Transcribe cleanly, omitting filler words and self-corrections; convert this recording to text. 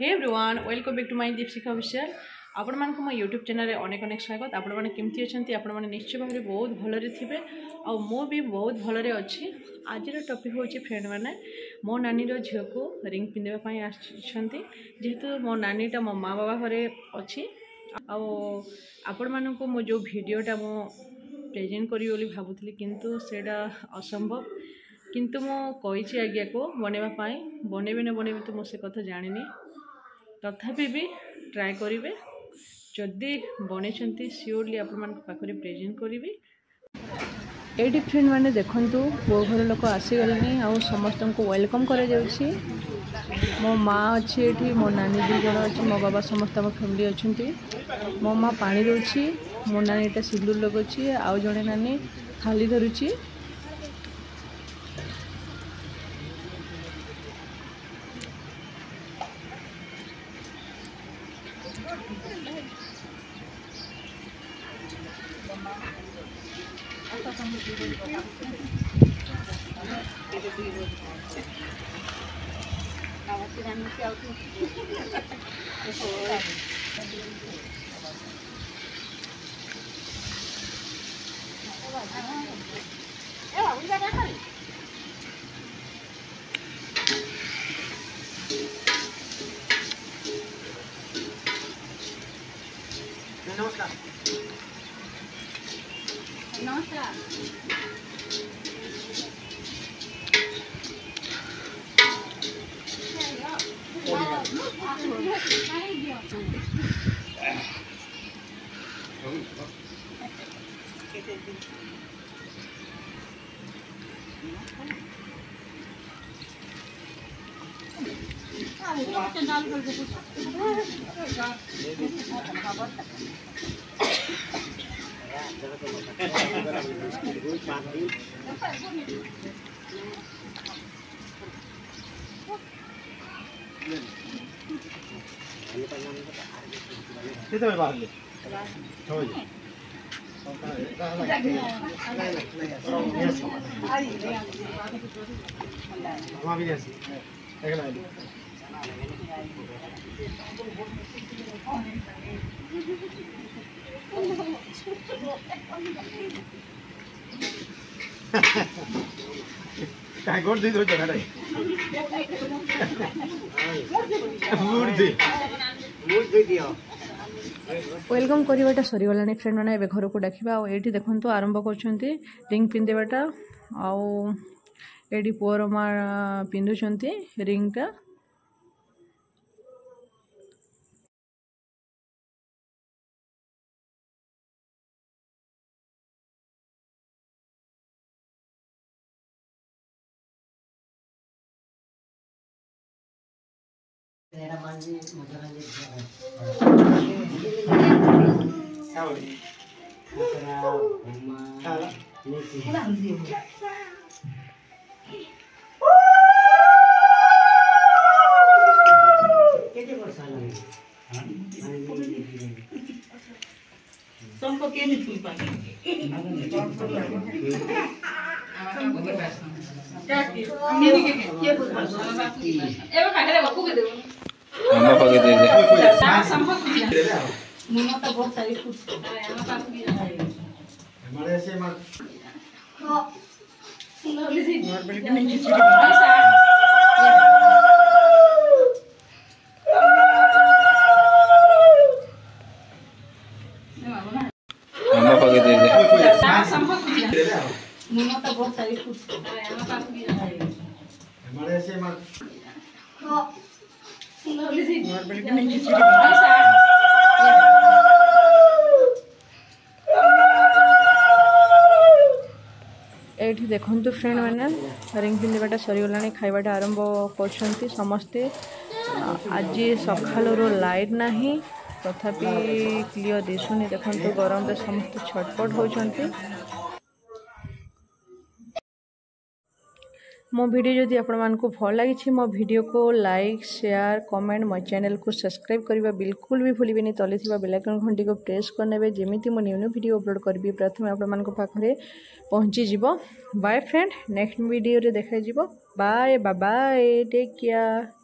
Hey everyone welcome back to my Deepshikha official आपण मान को मो यूट्यूब चैनल रे अनेक अनेक स्वागत। आपण माने केमती अछंती आपण माने निश्चय भाबरे बहुत भलरे थिबे आ मो भी बहुत भलरे अछि। आज रो टॉपिक होछि फ्रेंड माने मो नानी रो झियो को रिंग पिंदेबा पई आछंती जेहेतु मो नानीटा मो माँ बाबा घरे अछि आ आपण मान को मो जो वीडियोटा मो प्रेजेंट करी बोली भाबुतली किंतु सेडा असंभव किंतु मो कहिछि आज्ञा को बनेबा पई बनेबे न बनेबे तो मो से कथा जानिनी तथापि भी ट्राए करेंगे जदि बने सियोरली आपण पाखे प्रेजेंट करी। ये फ्रेंड मैंने देखूँ पुओ घर लोक आसीगले आ समस्त को वेलकम कर मो माँ अच्छी ये मो नानी दु जन अच्छी मो बाबा समस्त फैमिली अच्छा मो माँ पानी दौची मो नानी एटा सिंदूर लगुची आउ जड़े नानी थाली धरुची। नमस्कार kita bawa ni. Thôi. Mama भी ऐसी एक लाइन काय गोड दी दो जगह रे मूड दे दियो वेलकम करवाटा सरीगलानी फ्रेंड मैंने ए घर को डाकिबा आ एठी देखंतु आरंभ करछंती रिंग पिंदेबाटा आ एठी पुअर माँ पिंधुछंती रिंगटा। एठी देखंतु फ्रेंड मैंने रिंग पिंदेबाटा सरीगलानी खाइबाटा आरंभ करछंती समस्ते। आज सखालो लाइट नाही तथापि क्लियर दिसुनी देखंतु गरम रे समस्त छटपट होचंती। मो वीडियो जदि आपण मानकु भल लागी मो वीडियो को लाइक शेयर कमेंट मो चैनल को सब्सक्राइब करबा बिल्कुल भी भूलिबेनी तले थिबा बेल आइकन घंटी को प्रेस करनेबे जेमिति मो न्यू वीडियो अपलोड करबी प्रथम आपण मानकु पाखरे पहुंची जिवो। बाय फ्रेंड नेक्स्ट वीडियो रे देखा जिवो। Bye bye bye take care.